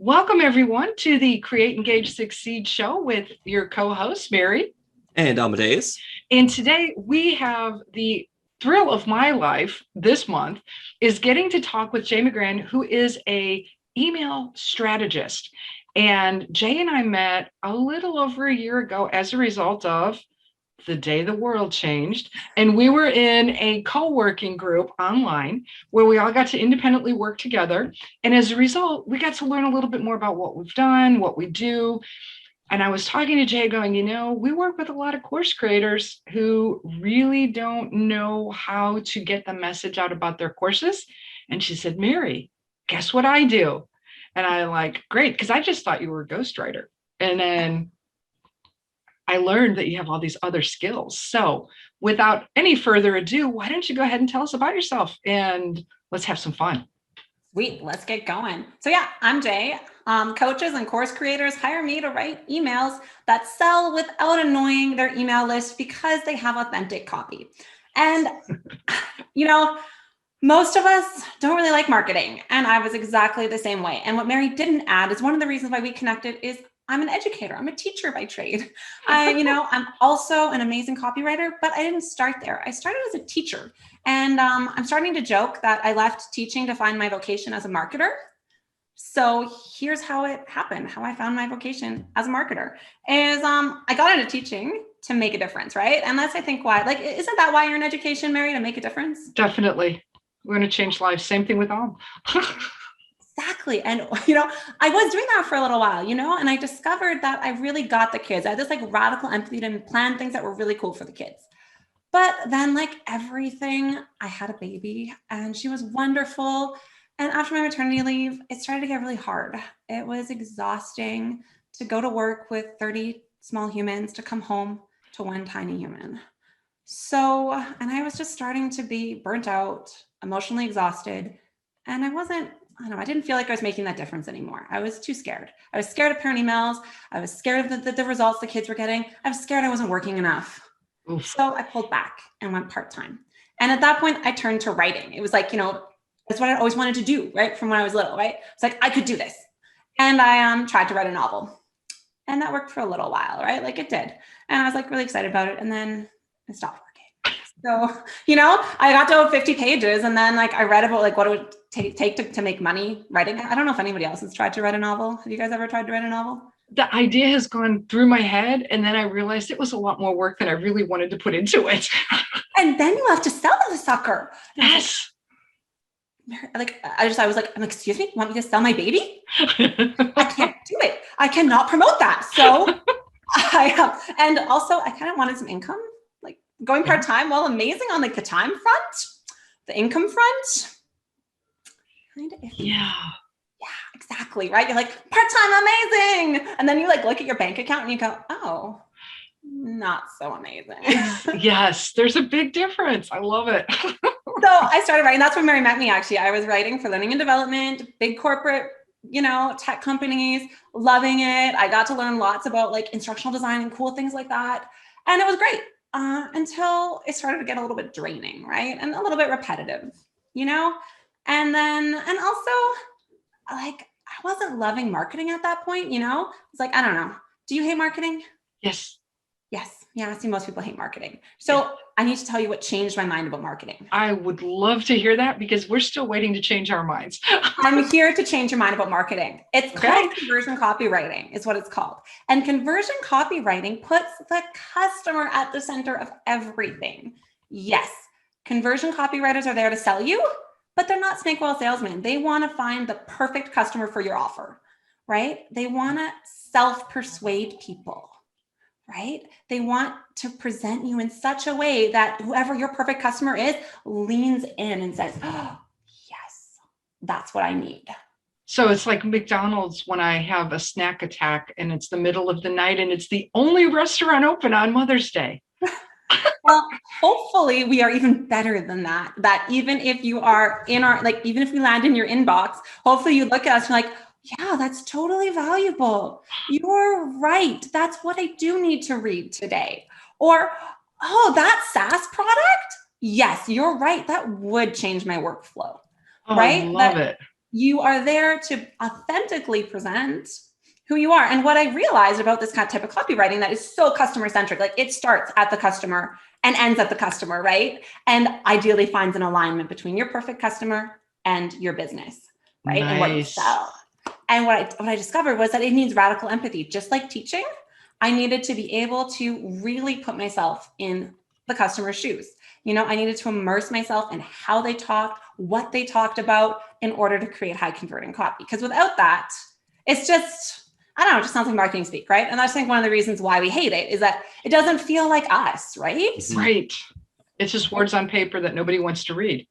Welcome, everyone, to the Create, Engage, Succeed show with your co-host, Mary. And Amadeus. And today we have the thrill of my life this month is getting to talk with Jay McGrane, who is a email strategist. And Jay and I met a little over a year ago as a result of the day the world changed. And we were in a co-working group online where we all got to independently work together. And as a result, we got to learn a little bit more about what we've done, what we do. And I was talking to Jay going, we work with a lot of course creators who really don't know how to get the message out about their courses. And she said, Mary, guess what I do? And I like, great, because I just thought you were a ghostwriter. And then I learned that you have all these other skills. So without any further ado, why don't you go ahead and tell us about yourself and let's have some fun. Sweet, let's get going. So yeah, I'm Jay. Coaches and course creators hire me to write emails that sell without annoying their email list because they have authentic copy. And, most of us don't really like marketing. And I was exactly the same way. And what Mary didn't add is one of the reasons why we connected is I'm an educator. I'm a teacher by trade. I'm also an amazing copywriter, but I didn't start there. I started as a teacher. And I'm starting to joke that I left teaching to find my vocation as a marketer. So here's how it happened, how I found my vocation as a marketer is I got into teaching to make a difference, right? And that's, I think, why, isn't that why you're in education, Mary, to make a difference? Definitely. We're going to change lives. Same thing with Om. Exactly. And, I was doing that for a little while, and I discovered that I really got the kids. I had this radical empathy to plan things that were really cool for the kids. But then everything, I had a baby and she was wonderful. And after my maternity leave, it started to get really hard. It was exhausting to go to work with 30 small humans to come home to one tiny human. So, and I was just starting to be burnt out, emotionally exhausted. And I didn't feel like I was making that difference anymore. I was too scared. I was scared of parent emails. I was scared of the results the kids were getting. I was scared I wasn't working enough. Oof. So I pulled back and went part-time. And at that point, I turned to writing. It was that's what I always wanted to do, right? From when I was little, right? It's I could do this. And I tried to write a novel. And that worked for a little while, right? It did. And I was really excited about it. And then it stopped working. So, I got to 50 pages and then I read about what it would take to make money writing. I don't know if anybody else has tried to write a novel. Have you guys ever tried to write a novel? The idea has gone through my head and then I realized it was a lot more work than I really wanted to put into it. And then you have to sell the sucker. Yes. I was excuse me, you want me to sell my baby? I can't do it. I cannot promote that. So and also I kind of wanted some income, going part-time, while amazing on the time front, the income front. Kind of iffy. Yeah, exactly. Right. You're part-time, amazing. And then you look at your bank account and you go, oh, not so amazing. Yes, there's a big difference. I love it. So I started writing. That's when Mary met me, actually. I was writing for learning and development, big corporate, tech companies, loving it. I got to learn lots about instructional design and cool things like that. And it was great until it started to get a little bit draining, right? And a little bit repetitive, and also I wasn't loving marketing at that point, It's I don't know. Do you hate marketing? Yes. Yes. Yeah. I see most people hate marketing. So yeah. I need to tell you what changed my mind about marketing. I would love to hear that because we're still waiting to change our minds. I'm here to change your mind about marketing. It's called conversion copywriting is what it's called. And conversion copywriting puts the customer at the center of everything. Yes. Conversion copywriters are there to sell you, but they're not snake oil salesmen. They want to find the perfect customer for your offer, right? They want to self-persuade people. Right? They want to present you in such a way that whoever your perfect customer is leans in and says, oh, yes, that's what I need. So it's like McDonald's when I have a snack attack and it's the middle of the night and it's the only restaurant open on Mother's Day. Well, hopefully we are even better than that. That even if you are in our, even if we land in your inbox, hopefully you look at us and you're yeah, that's totally valuable. You're right. That's what I do need to read today. Or, oh, that SaaS product? Yes, you're right. That would change my workflow, right? I love it. You are there to authentically present who you are. And what I realized about this kind of type of copywriting that is so customer centric, like it starts at the customer and ends at the customer, right? And ideally finds an alignment between your perfect customer and your business, right? Nice. And what you sell. And what I discovered was that it needs radical empathy. Just like teaching, I needed to be able to really put myself in the customer's shoes. I needed to immerse myself in how they talked, what they talked about in order to create high converting copy. Because without that, it's just, I don't know, it just sounds like marketing speak, right? And that's, I think, one of the reasons why we hate it is that it doesn't feel like us, right? Right. It's just words on paper that nobody wants to read.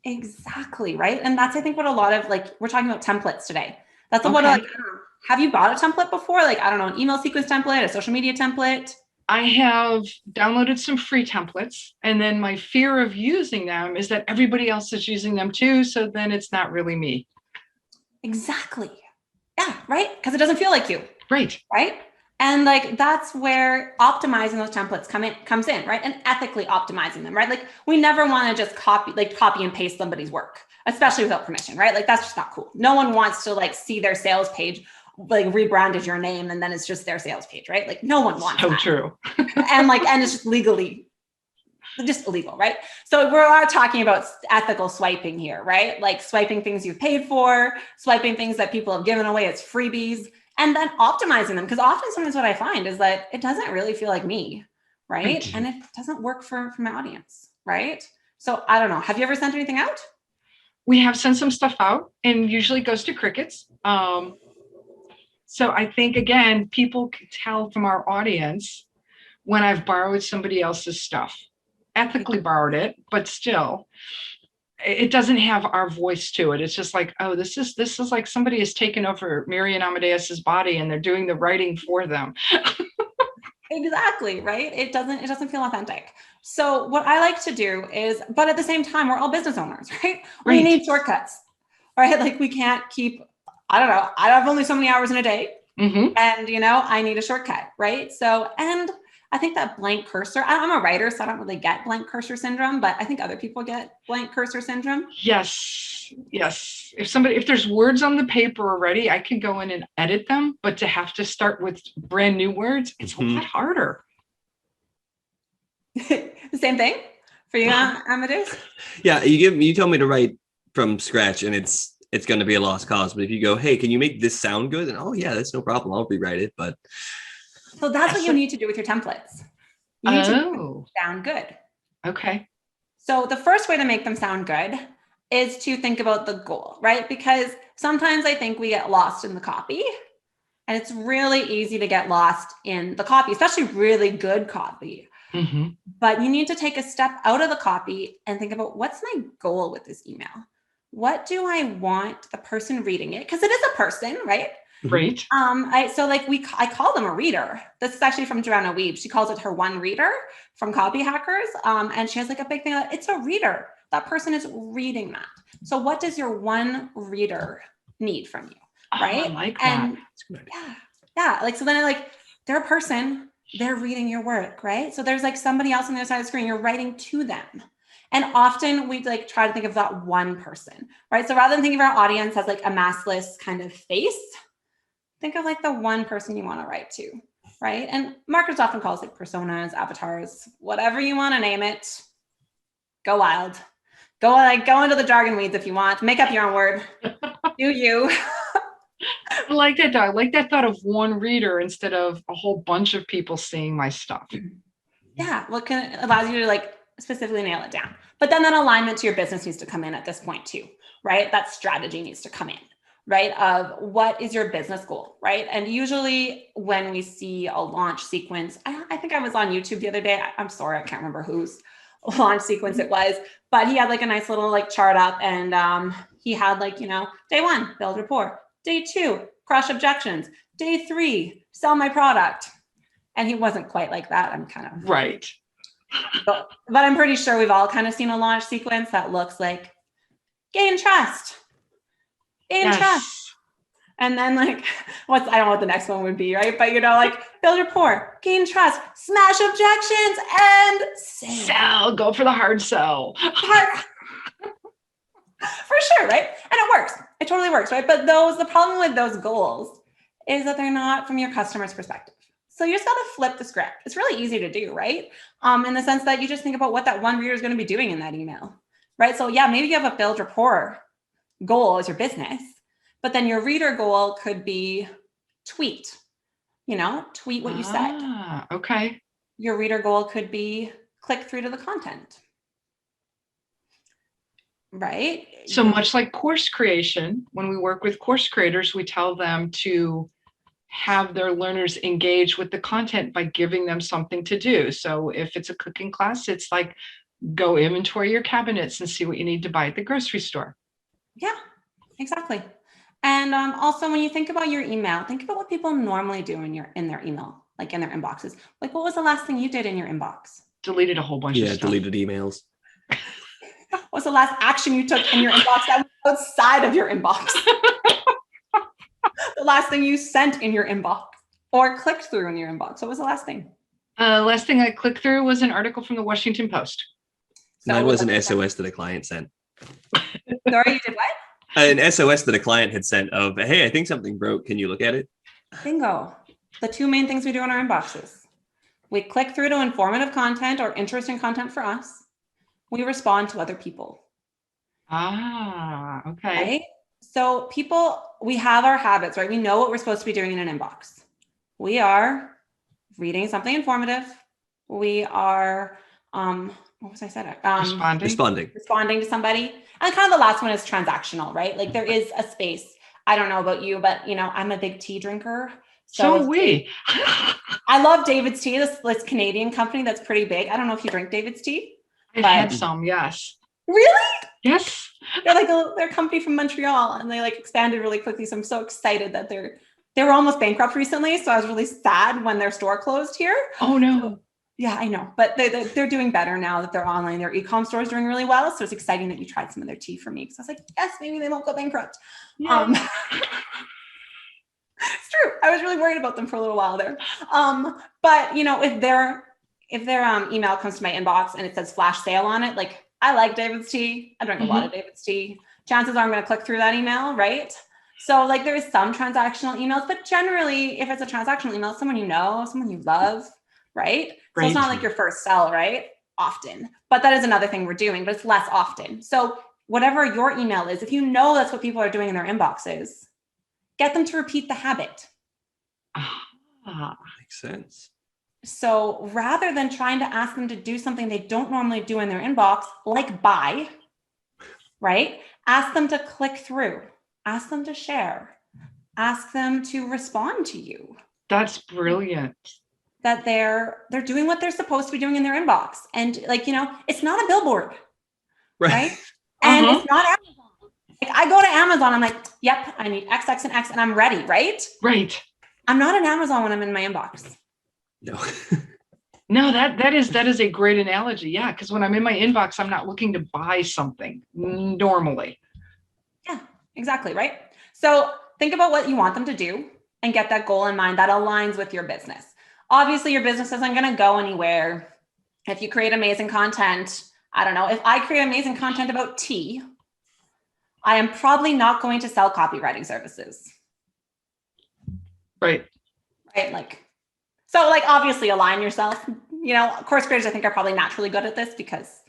Exactly, right? And that's, I think, what a lot of, like, we're talking about templates today. That's Okay. what, like, have you bought a template before? Like, I don't know, an email sequence template, a social media template? I have downloaded some free templates, and then my fear of using them is that everybody else is using them too. So then it's not really me. Exactly. Yeah, right? Because it doesn't feel like you. Right. Right? And like, that's where optimizing those templates comes in, right? And ethically optimizing them, right? Like, we never want to just copy and paste somebody's work, especially without permission, right? Like, that's just not cool. No one wants to like see their sales page like rebranded your name and then it's just their sales page, right? Like, no one wants that. So true. and it's just legally just illegal, right? So we're talking about ethical swiping here, right? Like swiping things you've paid for, swiping things that people have given away as freebies, and then optimizing them. Because often sometimes what I find is that it doesn't really feel like me, right? And it doesn't work for my audience, right? So I don't know. Have you ever sent anything out? We have sent some stuff out, and usually it goes to crickets. So I think, again, people can tell from our audience when I've borrowed somebody else's stuff. Ethically borrowed it, but still, it doesn't have our voice to it. It's just like, oh, this is like somebody has taken over Marian Amadeus's body and they're doing the writing for them. Exactly, right? It doesn't feel authentic. So what I like to do is, but at the same time, we're all business owners, right? We need shortcuts, right? Like, we can't keep, I don't know, I have only so many hours in a day, and I need a shortcut, right? So, and I think that blank cursor, I'm a writer, so I don't really get blank cursor syndrome, but I think other people get blank cursor syndrome. Yes. If there's words on the paper already, I can go in and edit them, but to have to start with brand new words, it's a lot harder. The same thing for you, Amadeus? Yeah, you tell me to write from scratch and it's going to be a lost cause. But if you go, hey, can you make this sound good? And oh yeah, that's no problem. I'll rewrite it. But so that's what you need to do with your templates. You need to sound good. Okay. So the first way to make them sound good is to think about the goal, right? Because sometimes I think we get lost in the copy, and it's really easy to get lost in the copy, especially really good copy. But you need to take a step out of the copy and think about, what's my goal with this email? What do I want the person reading it? Because it is a person, right? Right. I call them a reader. This is actually from Joanna Weeb. She calls it her one reader from Copy Hackers. And she has like a big thing that it's a reader. That person is reading that. So what does your one reader need from you? Right. I like that. And yeah. Like, so then they're a person, they're reading your work, right? So there's like somebody else on the other side of the screen, you're writing to them. And often we like try to think of that one person, right? So rather than thinking of our audience as like a massless kind of face, think of like the one person you want to write to, right? And marketers often call us like personas, avatars, whatever you want to name it. Go wild. Go into the jargon weeds if you want. Make up your own word. Do you? I like that. I like that thought of one reader instead of a whole bunch of people seeing my stuff. Yeah, it allows you to like specifically nail it down. But then that alignment to your business needs to come in at this point too, right? That strategy needs to come in, right? Of what is your business goal, right? And usually when we see a launch sequence, I think I was on YouTube the other day. I'm sorry, I can't remember whose launch sequence it was, but he had like a nice little like chart up, and he had like, day 1, build rapport. Day 2, crush objections. Day 3, sell my product. And he wasn't quite like that. I'm kind of right. But I'm pretty sure we've all kind of seen a launch sequence that looks like gain trust. And then like, I don't know what the next one would be, right? But like build rapport, gain trust, smash objections, and sell. Go for the hard sell. For sure, right? And it works. It totally works, right? But the problem with those goals is that they're not from your customer's perspective. So you just got to flip the script. It's really easy to do, right? In the sense that you just think about what that one reader is going to be doing in that email, right? So yeah, maybe you have a build rapport goal as your business, but then your reader goal could be tweet, tweet what you said. Okay. Your reader goal could be click through to the content, right? So much like course creation, when we work with course creators, we tell them to have their learners engage with the content by giving them something to do. So if it's a cooking class, it's like, go inventory your cabinets and see what you need to buy at the grocery store. Yeah, exactly. And also, when you think about your email, think about what people normally do in their email, like in their inboxes. Like, what was the last thing you did in your inbox? Deleted a whole bunch of stuff. Deleted emails. What's the last action you took in your inbox that was outside of your inbox? The last thing you sent in your inbox or clicked through in your inbox. What was the last thing? Last thing I clicked through was an article from the Washington Post. Mine was an SOS that a client sent. Sorry, you did what? An SOS that a client had sent of, hey, I think something broke. Can you look at it? Bingo. The two main things we do in our inboxes. We click through to informative content or interesting content for us. We respond to other people. Okay. Right? So we have our habits, right? We know what we're supposed to be doing in an inbox. We are reading something informative. We are, what was I said? Responding to somebody. And kind of the last one is transactional, right? Like there is a space. I don't know about you, but I'm a big tea drinker. So are we. I love David's Tea, this Canadian company that's pretty big. I don't know if you drink David's Tea. I've had some, yes. Really? Yes. They're a company from Montreal and they expanded really quickly. So I'm so excited that they were almost bankrupt recently. So I was really sad when their store closed here. Oh no. So, yeah, I know, but they're doing better now that they're online. Their e-com store is doing really well. So it's exciting that you tried some of their tea for me. Because I was like, yes, maybe they won't go bankrupt. Yeah. It's true. I was really worried about them for a little while there. But if their email comes to my inbox and it says flash sale on it, I like David's Tea. I drink a lot of David's Tea. Chances are I'm going to click through that email, right? So there is some transactional emails, but generally if it's a transactional email, someone you know, someone you love, right? So it's not like your first sell, right? Often, but that is another thing we're doing, but it's less often. So whatever your email is, if you know that's what people are doing in their inboxes, get them to repeat the habit. Makes sense. So rather than trying to ask them to do something they don't normally do in their inbox, like buy, right? Ask them to click through, ask them to share, ask them to respond to you. That's brilliant. That they're doing what they're supposed to be doing in their inbox. And it's not a billboard, right? And it's not Amazon. I go to Amazon, I'm like, yep, I need X, X, and X, and I'm ready, right? Right. I'm not at Amazon when I'm in my inbox. No. No, that is a great analogy. Yeah, because when I'm in my inbox, I'm not looking to buy something normally. Yeah, exactly, right? So think about what you want them to do and get that goal in mind that aligns with your business. Obviously, your business isn't going to go anywhere if you create amazing content. I don't know, if I create amazing content about tea, I am probably not going to sell copywriting services. Right. Right. So obviously align yourself. Course creators I think are probably naturally good at this because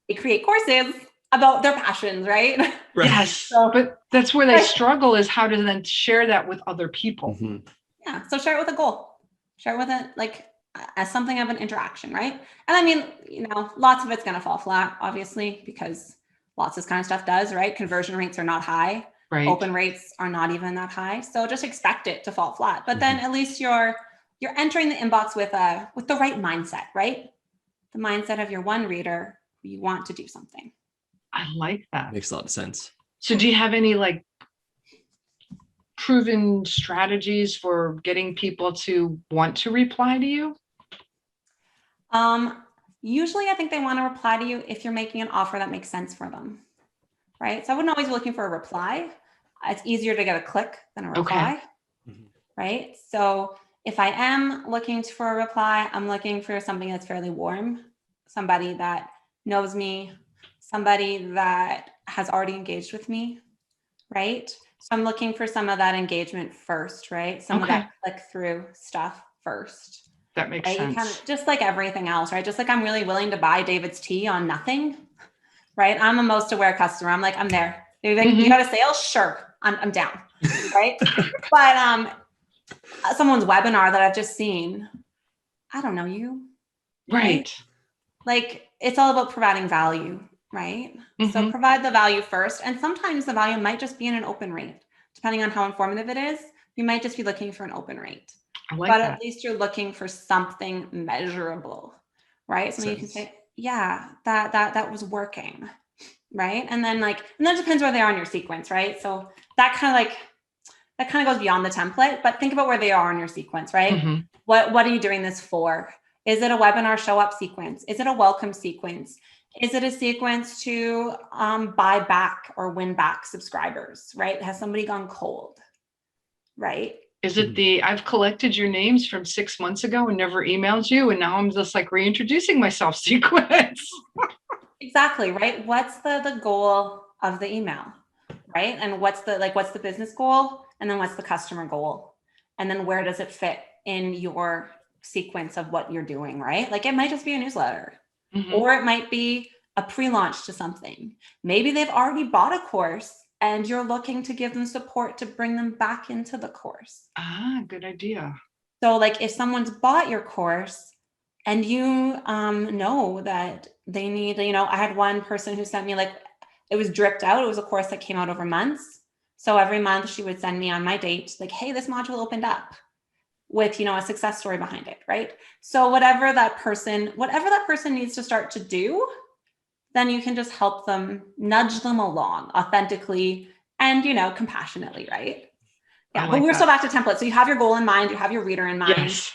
they create courses about their passions, right? Yes. So, but that's where they struggle is how to then share that with other people. Mm-hmm. Yeah. So share it with a goal. Share it with it as something of an interaction, right? And I mean, lots of it's going to fall flat, obviously, because lots of this kind of stuff does, right? Conversion rates are not high. Right. Open rates are not even that high. So just expect it to fall flat. But then at least you're entering the inbox with the right mindset, right? The mindset of your one reader who you want to do something. I like that. Makes a lot of sense. So do you have any proven strategies for getting people to want to reply to you? Usually I think they want to reply to you if you're making an offer that makes sense for them, right? So I wouldn't always be looking for a reply. It's easier to get a click than a reply, right? So if I am looking for a reply, I'm looking for something that's fairly warm, somebody that knows me, somebody that has already engaged with me, right? So I'm looking for some of that engagement first, right? Some of Okay. that click through stuff first. That makes Right? You sense. kind of just like everything else, right? Just like I'm really willing to buy David's tea on nothing, right? I'm a most aware customer. I'm like, I'm there. They're like, you got a sale? Sure. I'm down. Right. But someone's webinar that I've just seen, I don't know you. Right. Like it's all about providing value, right? So provide the value first. And sometimes the value might just be in an open rate. Depending on how informative it is, you might just be looking for an open rate. I like But that. at least you're looking for something measurable, right? Something you can say, yeah, that was working, right? And then that depends where they are in your sequence, right? So that kind of goes beyond the template, but think about where they are in your sequence, right? What are you doing this for? Is it a webinar show up sequence? Is it a welcome sequence? Is it a sequence to buy back or win back subscribers, right? Has somebody gone cold, right? Is it I've collected your names from 6 months ago and never emailed you, and now I'm just like reintroducing myself sequence? Exactly, right? What's the goal of the email, right? And what's the business goal? And then what's the customer goal? And then where does it fit in your sequence of what you're doing, right? Like it might just be a newsletter, or it might be a pre-launch to something. Maybe they've already bought a course and you're looking to give them support to bring them back into the course. Ah, good idea. So like if someone's bought your course and you know that they need, I had one person who sent me it was dripped out. It was a course that came out over months. So every month she would send me on my date, like, hey, this module opened up with, a success story behind it, right? So whatever that person needs to start to do, then you can just help them, nudge them along authentically and, compassionately, right? Yeah, but we're still back to templates. So you have your goal in mind, you have your reader in mind. Yes.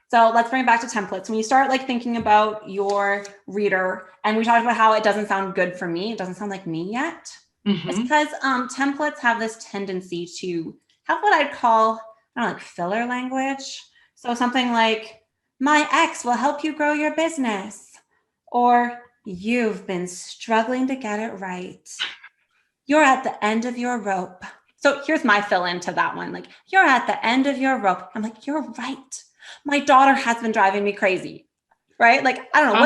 So let's bring it back to templates. When you start thinking about your reader, and we talked about how it doesn't sound good for me, it doesn't sound like me yet. It's because templates have this tendency to have what I'd call, filler language. So something like, my ex will help you grow your business, or you've been struggling to get it right. You're at the end of your rope. So here's my fill into that one. Like, you're at the end of your rope. I'm like, you're right. My daughter has been driving me crazy, right? Like, I don't know,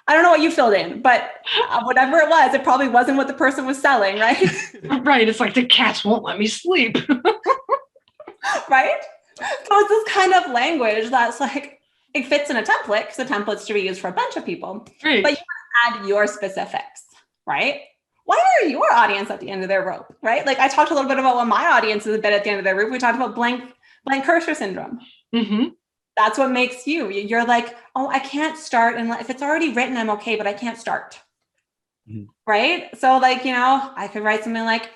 I don't know what you filled in, but whatever it was, it probably wasn't what the person was selling, right? Right. It's like the cats won't let me sleep. Right? So it's this kind of language that's like, it fits in a template because the template's to be used for a bunch of people. Right. But you want to add your specifics, right? Why are your audience at the end of their rope, right? Like I talked a little bit about what my audience is a bit at the end of their rope. We talked about blank cursor syndrome. That's what makes you. You're like, oh, I can't start. And if it's already written, I'm okay, but I can't start. Right? So I could write something like,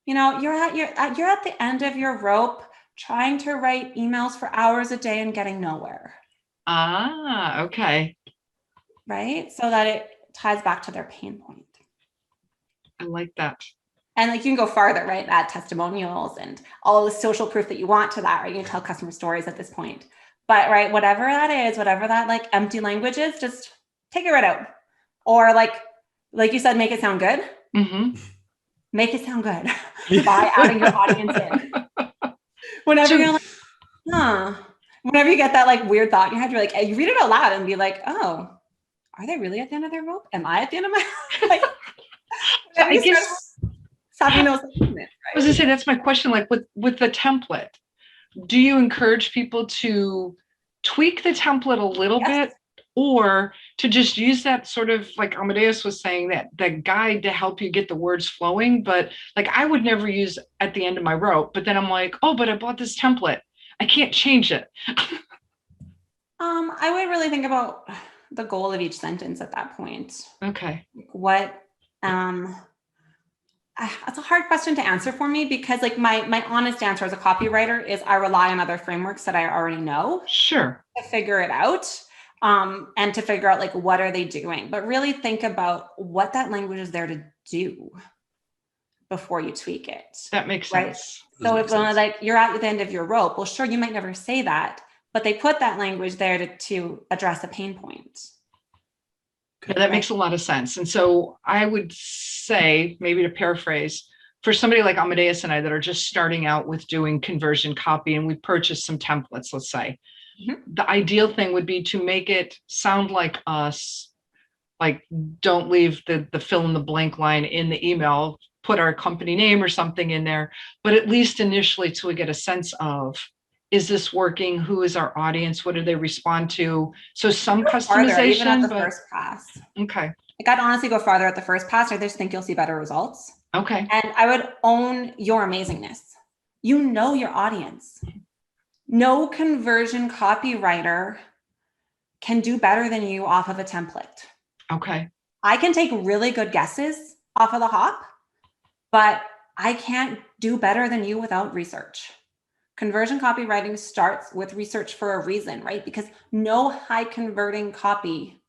you're at the end of your rope trying to write emails for hours a day and getting nowhere. Ah, okay. Right? So that it ties back to their pain point. I like that. And you can go farther, right? Add testimonials and all the social proof that you want to that, right? You can tell customer stories at this point. But right, whatever that is, whatever that empty language is, just take it right out. Or like you said, make it sound good. Make it sound good by adding your audience in. Whenever you're like, whenever you get that weird thought in your head, you're like, you read it out loud and be like, oh, are they really at the end of their rope? Am I at the end of my I guess having those moments, right? I was gonna say that's my question. Like with the template, do you encourage people to tweak the template a little bit, or to just use that sort of like Amadeus was saying, that guide to help you get the words flowing? But I would never use at the end of my rope, but then I'm like, oh, but I bought this template, I can't change it. I would really think about the goal of each sentence at that point. Okay. What that's a hard question to answer for me because my honest answer as a copywriter is I rely on other frameworks that I already know. Sure. To figure it out and to figure out what are they doing, but really think about what that language is there to do before you tweak it. That makes right? sense. So if you're at the end of your rope, well, sure, you might never say that, but they put that language there to address a pain point. Yeah, that makes a lot of sense. And so I would say, maybe to paraphrase, for somebody like Amadeus and I that are just starting out with doing conversion copy and we purchased some templates, let's say, the ideal thing would be to make it sound like us, like don't leave the fill in the blank line in the email, put our company name or something in there, but at least initially till we get a sense of, is this working? Who is our audience? What do they respond to? So some customization, even at the first pass. Okay. Like I'd honestly go farther at the first pass. I just think you'll see better results. Okay. And I would own your amazingness. You know your audience. No conversion copywriter can do better than you off of a template. Okay. I can take really good guesses off of the hop, but I can't do better than you without research. Conversion copywriting starts with research for a reason, right? Because no high converting copy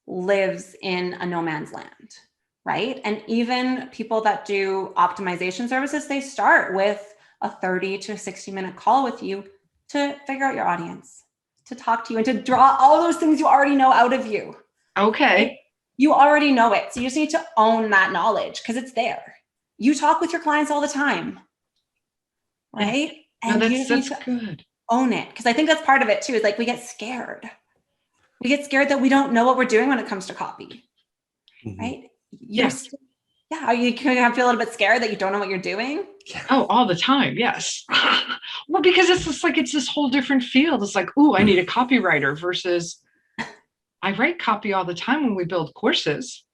lives in a no man's land, right? And even people that do optimization services, they start with a 30 to 60-minute call with you to figure out your audience, to talk to you and to draw all those things you already know out of you. Okay. You already know it. So you just need to own that knowledge because it's there. You talk with your clients all the time, right? And no, you that's need to good. own it. Because I think that's part of it too, is like we get scared. We get scared that we don't know what we're doing when it comes to copy, right? Yes. Yeah. You can feel a little bit scared that you don't know what you're doing. Oh, all the time. Yes. Well, because it's just like, it's this whole different field. It's like, ooh, I need a copywriter versus I write copy all the time when we build courses.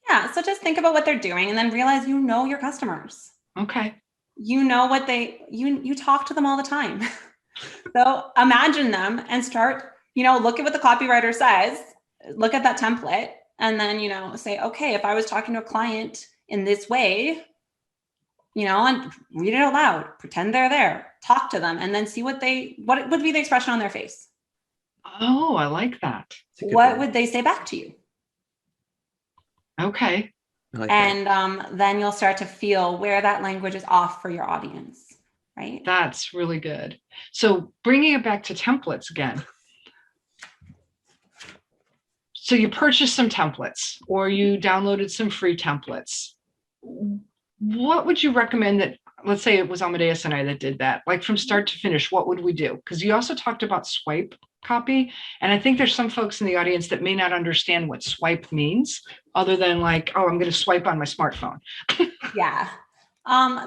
Yeah. So just think about what they're doing and then realize you know your customers. Okay. You know what you talk to them all the time. So imagine them and start, look at what the copywriter says, look at that template, and then, say, okay, if I was talking to a client in this way, and read it out loud, pretend they're there, talk to them, and then see what would be the expression on their face. Oh, I like that. What would they say back to you? Okay. And then you'll start to feel where that language is off for your audience, right? That's really good. So bringing it back to templates again. So you purchased some templates or you downloaded some free templates. What would you recommend that, let's say it was Amadeus and I that did that, like from start to finish, what would we do? Because you also talked about swipe copy. And I think there's some folks in the audience that may not understand what swipe means other than like, oh, I'm going to swipe on my smartphone. Yeah.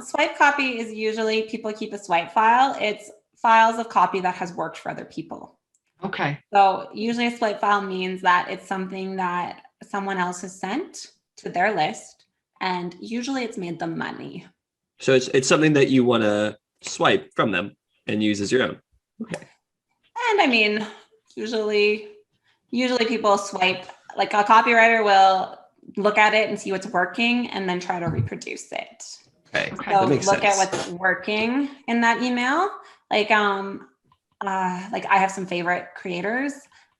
Swipe copy is usually people keep a swipe file. It's files of copy that has worked for other people. Okay. So usually a swipe file means that it's something that someone else has sent to their list, and usually it's made them money. So it's something that you want to swipe from them and use as your own. Okay. And I mean, usually people swipe, like a copywriter will look at it and see what's working and then try to reproduce it. Okay. So That makes look sense. at what's working in that email. Like I have some favorite creators,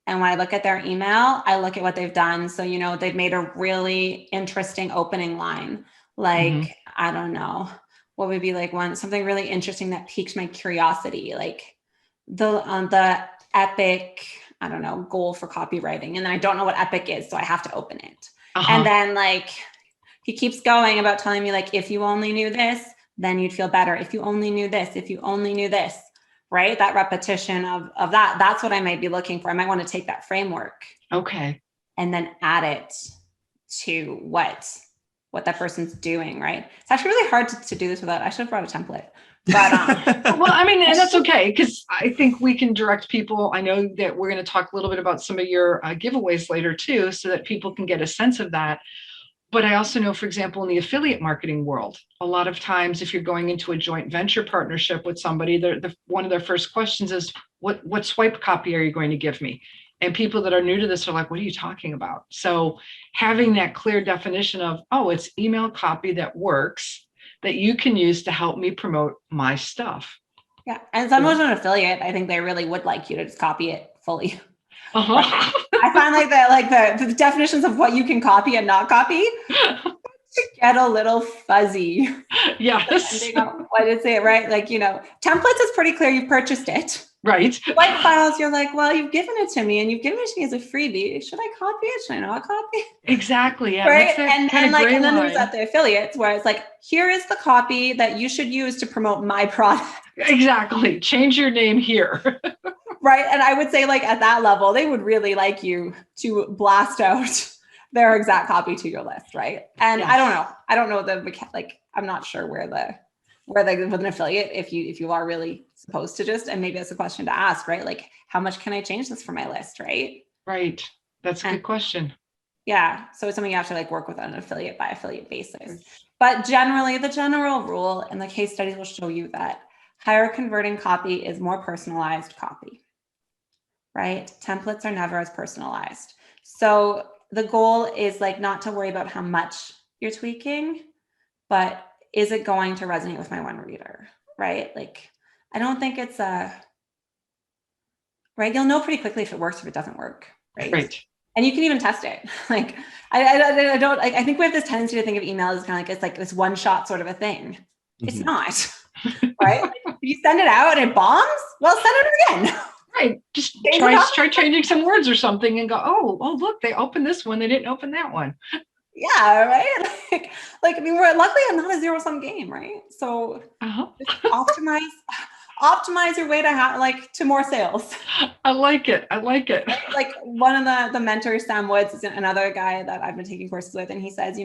and when I look at their email, I look at what they've done. So, they've made a really interesting opening line. Like, I don't know, what would be like something really interesting that piqued my curiosity, like the epic, I don't know, goal for copywriting. And then I don't know what epic is, so I have to open it. And then he keeps going about telling me like, if you only knew this, then you'd feel better. If you only knew this, if you only knew this, right? That repetition of that's what I might be looking for. I might want to take that framework. Okay. And then add it to what that person's doing, right? It's actually really hard to do this without, I should have brought a template. But well, I mean, and that's okay, because I think we can direct people. I know that we're going to talk a little bit about some of your giveaways later too, so that people can get a sense of that. But I also know, for example, in the affiliate marketing world, a lot of times if you're going into a joint venture partnership with somebody, one of their first questions is, what swipe copy are you going to give me? And people that are new to this are like, what are you talking about? So having that clear definition of, oh, it's email copy that works, that you can use to help me promote my stuff. yeah, and someone's an affiliate, I think they really would like you to just copy it fully. I find like the definitions of what you can copy and not copy, Get a little fuzzy. Yes. Depending on what is it, right? Like, templates is pretty clear. You've purchased it. Right. Like files, you're like, well, you've given it to me and you've given it to me as a freebie. Should I copy it? Should I not copy it? Exactly. Yeah. Right. What's that And kind then of gray and then line? there's at the affiliates where it's like, here is the copy that you should use to promote my product. Exactly. Change your name here. Right. And I would say like at that level, they would really like you to blast out their exact copy to your list. Right. And Yes. I don't know I'm not sure with an affiliate, if you are really supposed to just, and maybe that's a question to ask, right? Like, how much can I change this for my list? Right. Right. That's a good question. Yeah. So it's something you have to like work with on an affiliate by affiliate basis. But generally the general rule and the case studies will show you that higher converting copy is more personalized copy, right? Templates are never as personalized. So the goal is like not to worry about how much you're tweaking, but is it going to resonate with my one reader, right? Like, I don't think it's right. You'll know pretty quickly if it works or if it doesn't work, right? Right. And you can even test it. Like, I think we have this tendency to think of email as kind of like, it's like this one shot sort of a thing. It's not, right? Like, if you send it out and it bombs, well, send it again. Right. Just Change try changing some words or something and go, oh, look, they opened this one. They didn't open that one. Yeah, right. Like I mean, we're luckily not a zero-sum game, right? So just optimize your way to more sales. I like it. Like one of the mentors, Sam Woods, is another guy that I've been taking courses with, and he says,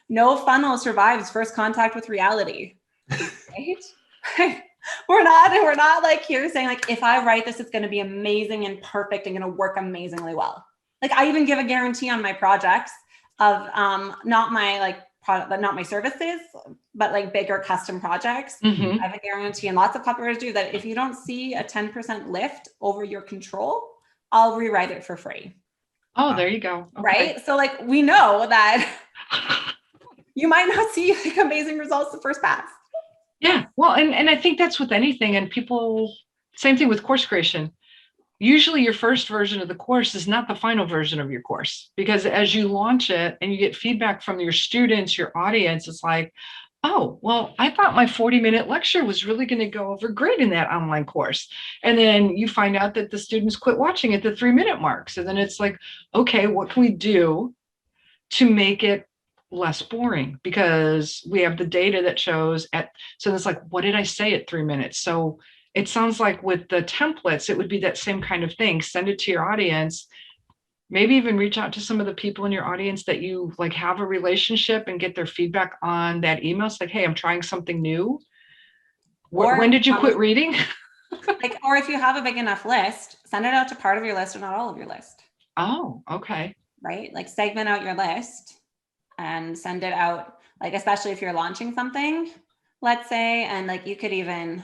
no funnel survives first contact with reality. Right? We're not like here saying like, if I write this, it's going to be amazing and perfect and going to work amazingly well. Like I even give a guarantee on my projects of not my like product, not my services, but like bigger custom projects. Mm-hmm. I have a guarantee, and lots of copywriters do that. If you don't see a 10% lift over your control, I'll rewrite it for free. Oh, there you go. Okay. Right. So like we know that you might not see like amazing results the first pass. Yeah. Well, and I think that's with anything, and people, same thing with course creation. Usually your first version of the course is not the final version of your course, because as you launch it and you get feedback from your students, your audience, it's like, oh, well, I thought my 40-minute lecture was really going to go over great in that online course. And then you find out that the students quit watching at the 3-minute mark. So then it's like, okay, what can we do to make it less boring? Because we have the data that shows so it's like, what did I say at 3 minutes? So it sounds like with the templates, it would be that same kind of thing. Send it to your audience, maybe even reach out to some of the people in your audience that you like have a relationship and get their feedback on that email. It's like, hey, I'm trying something new. When did you quit reading? Or if you have a big enough list, send it out to part of your list or not all of your list. Oh, okay. Right? Like segment out your list and send it out, like, especially if you're launching something, let's say, and like you could even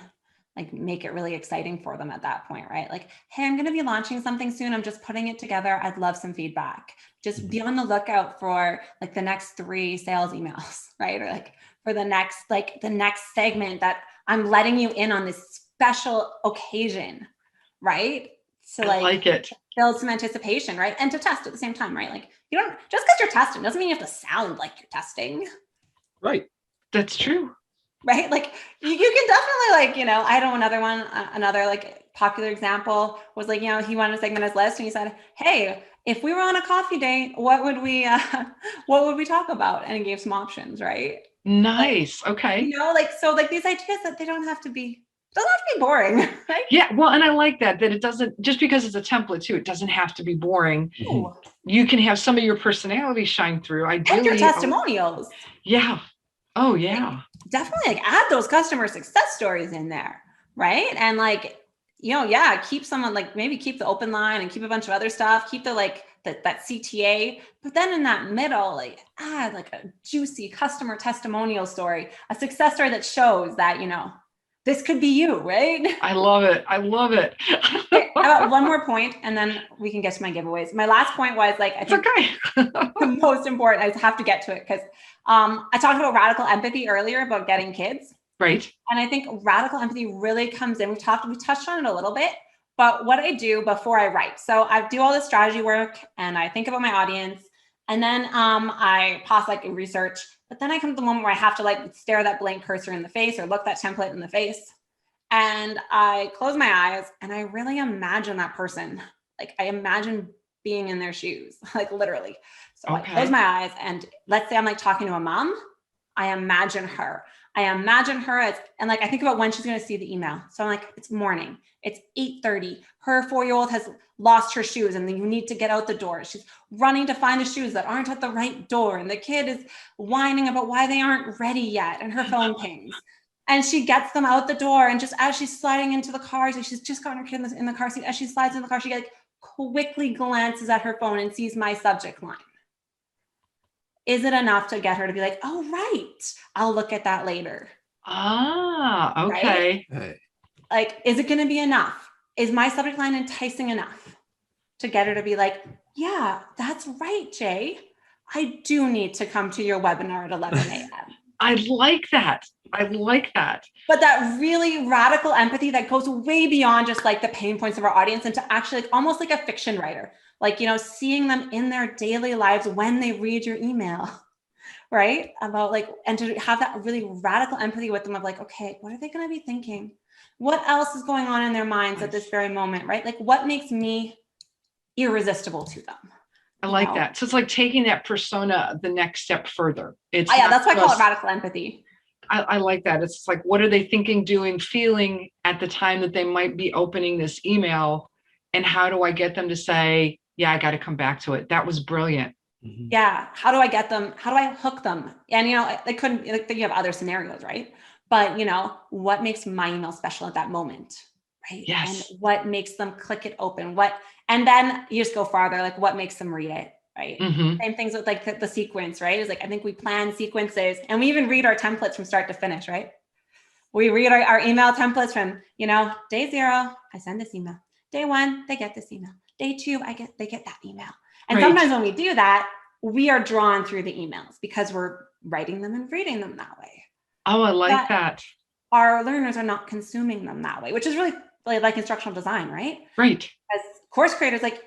like make it really exciting for them at that point, right? Like, hey, I'm going to be launching something soon. I'm just putting it together. I'd love some feedback. Just be on the lookout for like the next 3 sales emails, right? Or like for the next segment that I'm letting you in on this special occasion, right? So I like it. Build some anticipation, right? And to test at the same time, right? Like you don't, just because you're testing doesn't mean you have to sound like you're testing. Right. That's true. Right? Like you can definitely like, I know another like popular example was like, he wanted to segment his list and he said, hey, if we were on a coffee date, what would we talk about? And he gave some options, right? Nice. Like, okay. So like these ideas that they don't have to be boring, right? Yeah. Well, and I like that it doesn't, just because it's a template too, it doesn't have to be boring. Ooh. You can have some of your personality shine through. Ideally, and your testimonials. Yeah. Oh yeah. Definitely like add those customer success stories in there, right? And like, keep someone like maybe keep the open line and keep a bunch of other stuff, keep the like that CTA, but then in that middle, like add like a juicy customer testimonial story, a success story that shows that, this could be you, right? I love it. Okay, about one more point, and then we can get to my giveaways. My last point was like, I think the most important, I just have to get to it because I talked about radical empathy earlier about getting kids. Right. And I think radical empathy really comes in. We touched on it a little bit, but what I do before I write. So I do all this strategy work and I think about my audience And then I pause like and research, but then I come to the moment where I have to like stare that blank cursor in the face or look that template in the face. And I close my eyes and I really imagine that person. Like I imagine being in their shoes, like literally. So I close my eyes and let's say I'm like talking to a mom. I imagine her. I imagine her as, and like, I think about when she's going to see the email. So I'm like, it's morning, it's 8:30. Her 4-year-old has lost her shoes and then you need to get out the door. She's running to find the shoes that aren't at the right door. And the kid is whining about why they aren't ready yet. And her phone pings and she gets them out the door. And just as she's sliding into the car, so she's just gotten her kid in the car seat. As she slides in the car, she like quickly glances at her phone and sees my subject line. Is it enough to get her to be like, oh, right, I'll look at that later? Ah, okay. Right. Like, is it going to be enough? Is my subject line enticing enough to get her to be like, yeah, that's right, Jay. I do need to come to your webinar at 11 a.m. I like that. I like that. But that really radical empathy that goes way beyond just like the pain points of our audience and to actually like almost like a fiction writer, like, you know, seeing them in their daily lives when they read your email, right? About like, and to have that really radical empathy with them of like, okay, what are they going to be thinking? What else is going on in their minds at this very moment, right? Like what makes me irresistible to them? I like that. So it's like taking that persona the next step further. It's yeah, that's why I call it radical empathy. I like that. It's like, what are they thinking, doing, feeling at the time that they might be opening this email? And how do I get them to say, yeah, I got to come back to it. That was brilliant. Mm-hmm. Yeah. How do I get them? How do I hook them? And, you know, they couldn't, like, you have other scenarios, right? But, you know, what makes my email special at that moment, right? Yes. And what makes them click it open? And then you just go farther, like what makes them read it, right? Mm-hmm. Same things with like the sequence, right? It's like, I think we plan sequences and we even read our templates from start to finish, right? We read our email templates from, you know, day 0, I send this email. Day 1, they get this email. Day 2, they get that email. And sometimes when we do that, we are drawn through the emails because we're writing them and reading them that way. Oh, I like that. Our learners are not consuming them that way, which is really like instructional design, right? Right. As course creators, like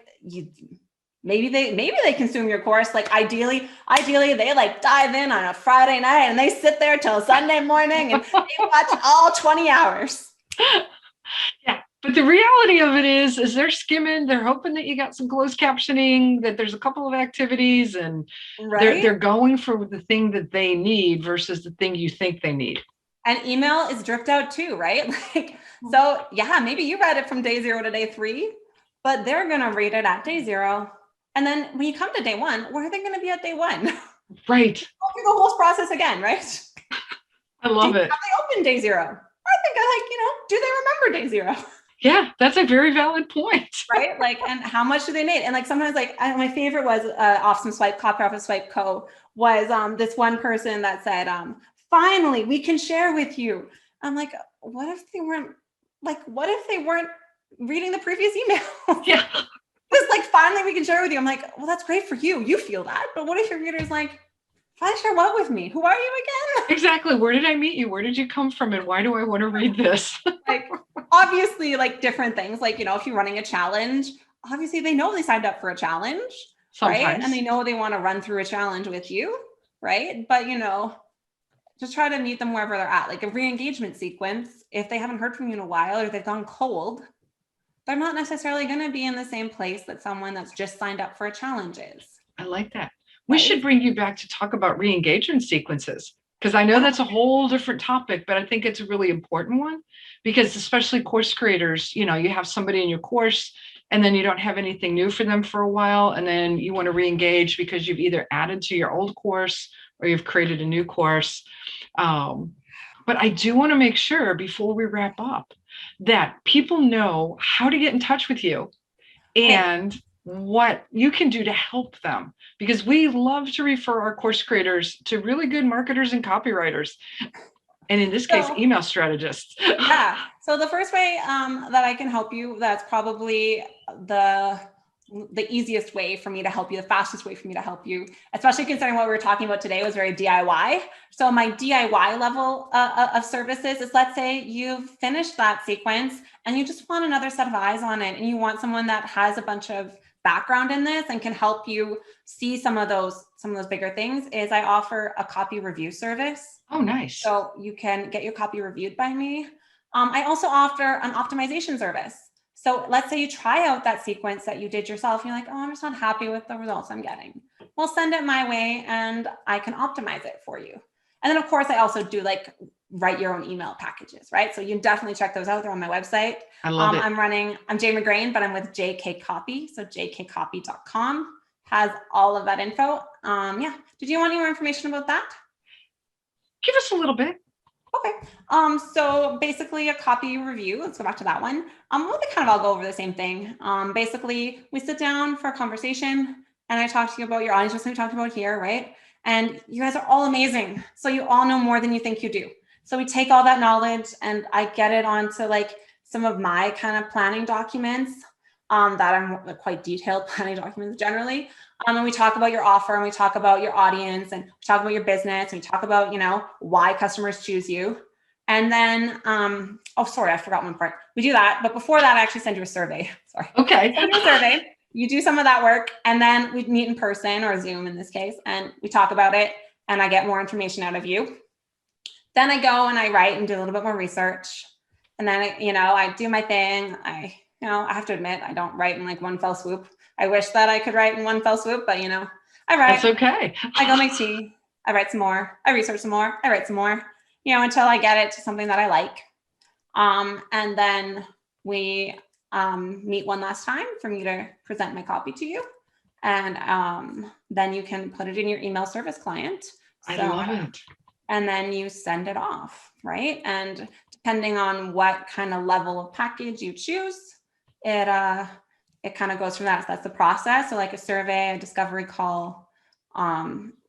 maybe they consume your course. Like ideally they like dive in on a Friday night and they sit there till Sunday morning and they watch all 20 hours. Yeah. But the reality of it is they're skimming, they're hoping that you got some closed captioning, that there's a couple of activities and they're going for the thing that they need versus the thing you think they need. And email is dripped out too, right? Like, so yeah, maybe you read it from day 0 to day 3, but they're going to read it at day 0. And then when you come to day 1, where are they going to be at day 1? Right. Go through the whole process again, right? I love it. Have they opened day 0? I think do they remember day 0? Yeah, that's a very valid point. Right? Like, and how much do they need? And like, sometimes like my favorite was Awesome Swipe, Copy Off of Swipe Co. was this one person that said, finally, we can share with you. I'm like, what if they weren't reading the previous email? Yeah. It's like, finally, we can share with you. I'm like, well, that's great for you. You feel that. But what if your reader's like, finally share what with me? Who are you again? Exactly. Where did I meet you? Where did you come from? And why do I want to read this? Like, obviously, like different things. Like, you know, if you're running a challenge, obviously they know they signed up for a challenge, Sometimes. right? And they know they want to run through a challenge with you, right? But, you know, just try to meet them wherever they're at. Like a re-engagement sequence, if they haven't heard from you in a while or they've gone cold, they're not necessarily going to be in the same place that someone that's just signed up for a challenge is. I like that. We should bring you back to talk about re-engagement sequences, because I know that's a whole different topic, but I think it's a really important one, because especially course creators, you know, you have somebody in your course and then you don't have anything new for them for a while. And then you want to re-engage because you've either added to your old course or you've created a new course. But I do want to make sure before we wrap up that people know how to get in touch with you and what you can do to help them, because we love to refer our course creators to really good marketers and copywriters. And in this case, email strategists. Yeah. So the first way that I can help you, that's probably the easiest way for me to help you, the fastest way for me to help you, especially considering what we were talking about today was very DIY. So my DIY level of services is, let's say you've finished that sequence and you just want another set of eyes on it and you want someone that has a bunch of background in this and can help you see some of those bigger things is I offer a copy review service. Oh, nice. So you can get your copy reviewed by me. I also offer an optimization service. So let's say you try out that sequence that you did yourself. And you're like, oh, I'm just not happy with the results I'm getting. Well, send it my way and I can optimize it for you. And then of course, I also do like write your own email packages, right? So you can definitely check those out. They're on my website. I love it. I'm Jay McGrane, but I'm with JK Copy. So jkcopy.com has all of that info. Yeah. Did you want any more information about that? Give us a little bit. Okay. So basically a copy review, let's go back to that one. Well, they kind of all go over the same thing. Basically we sit down for a conversation and I talk to you about your audience, just like we talked about here, right? And you guys are all amazing. So you all know more than you think you do. So we take all that knowledge and I get it onto like some of my kind of planning documents that I'm quite detailed planning documents generally. And we talk about your offer and we talk about your audience and we talk about your business and we talk about, you know, why customers choose you. And then, oh, sorry, I forgot one part. We do that. But before that, I actually send you a survey. Sorry. Okay. Send you a survey. You do some of that work and then we meet in person or Zoom in this case, and we talk about it and I get more information out of you. Then I go and I write and do a little bit more research. And then, I do my thing. I have to admit, I don't write in like one fell swoop. I wish that I could write in one fell swoop, but I write. That's okay. I go make tea. I write some more. I research some more. I write some more, until I get it to something that I like. And then we meet one last time for me to present my copy to you. And then you can put it in your email service client. I love it. And then you send it off, right? And depending on what kind of level of package you choose, it kind of goes from that. So that's the process. So like a survey, a discovery call,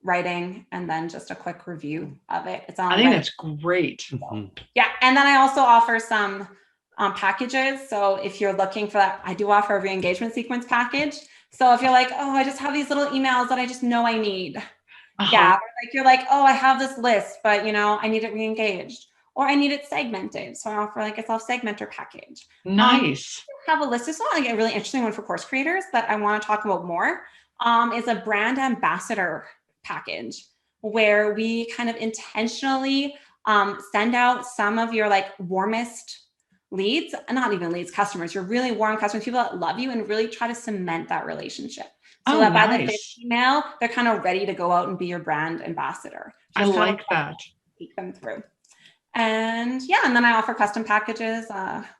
writing, and then just a quick review of it. It's on. I think that's great. Mhm. Yeah. And then I also offer some packages. So if you're looking for that, I do offer a re-engagement sequence package. So if you're like, oh, I just have these little emails that I just know I need. Yeah. Or like you're like, oh, I have this list, but I need it re-engaged or I need it segmented. So I offer like a self-segmenter package. Nice. Have a list. This one, like a really interesting one for course creators that I want to talk about more, is a brand ambassador package where we kind of intentionally send out some of your like warmest leads, not even leads, customers, your really warm customers, people that love you, and really try to cement that relationship. So that by the fifth email, they're kind of ready to go out and be your brand ambassador. I like that. Take them through. And yeah, and then I offer custom packages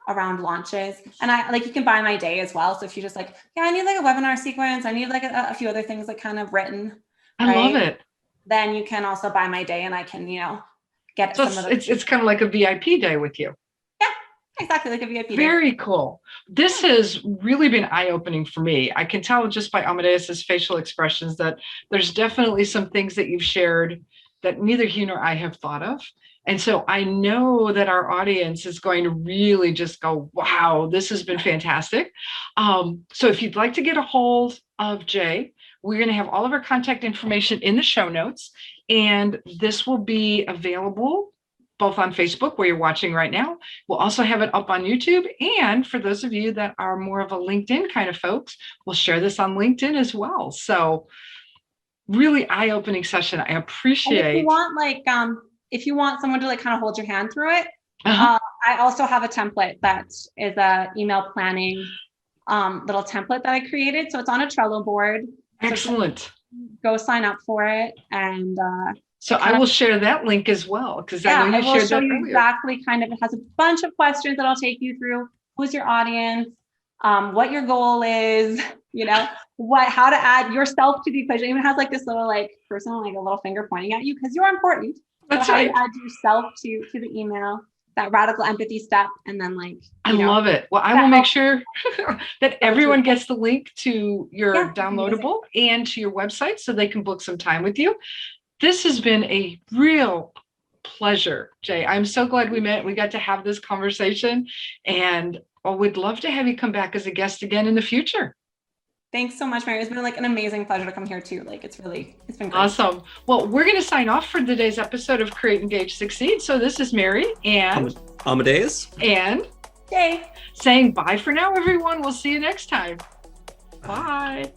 around launches. And you can buy my day as well. So if you just like, yeah, I need like a webinar sequence, I need like a few other things like kind of written. I love it. Then you can also buy my day and I can, get So some of the. it's kind of like a VIP day with you. Exactly, like a VIP. Very cool. This has really been eye-opening for me. I can tell just by Amadeus's facial expressions that there's definitely some things that you've shared that neither he nor I have thought of. And so I know that our audience is going to really just go, wow, this has been fantastic. So if you'd like to get a hold of Jay, we're going to have all of our contact information in the show notes. And this will be available both on Facebook, where you're watching right now. We'll also have it up on YouTube. And for those of you that are more of a LinkedIn kind of folks, we'll share this on LinkedIn as well. So really eye-opening session. I appreciate. And if you want someone to like kind of hold your hand through it, I also have a template that is a email planning little template that I created. So it's on a Trello board. Excellent. So go sign up for it. And so I will share that link as well, because I know you shared that earlier. Exactly, kind of, it has a bunch of questions that I'll take you through. Who's your audience? What your goal is, how to add yourself to the equation. It even has like this little like personal, like a little finger pointing at you because you're important. That's so right. How to add yourself to the email, that radical empathy step. And then I love it. Well, I will make sure that everyone gets the link to your downloadable and to your website so they can book some time with you. This has been a real pleasure, Jay. I'm so glad we met. We got to have this conversation, and we'd love to have you come back as a guest again in the future. Thanks so much, Mary. It's been like an amazing pleasure to come here too. It's been great. Awesome. Well, we're going to sign off for today's episode of Create, Engage, Succeed. So this is Mary and Amadeus and Jay saying bye for now, everyone. We'll see you next time. Bye.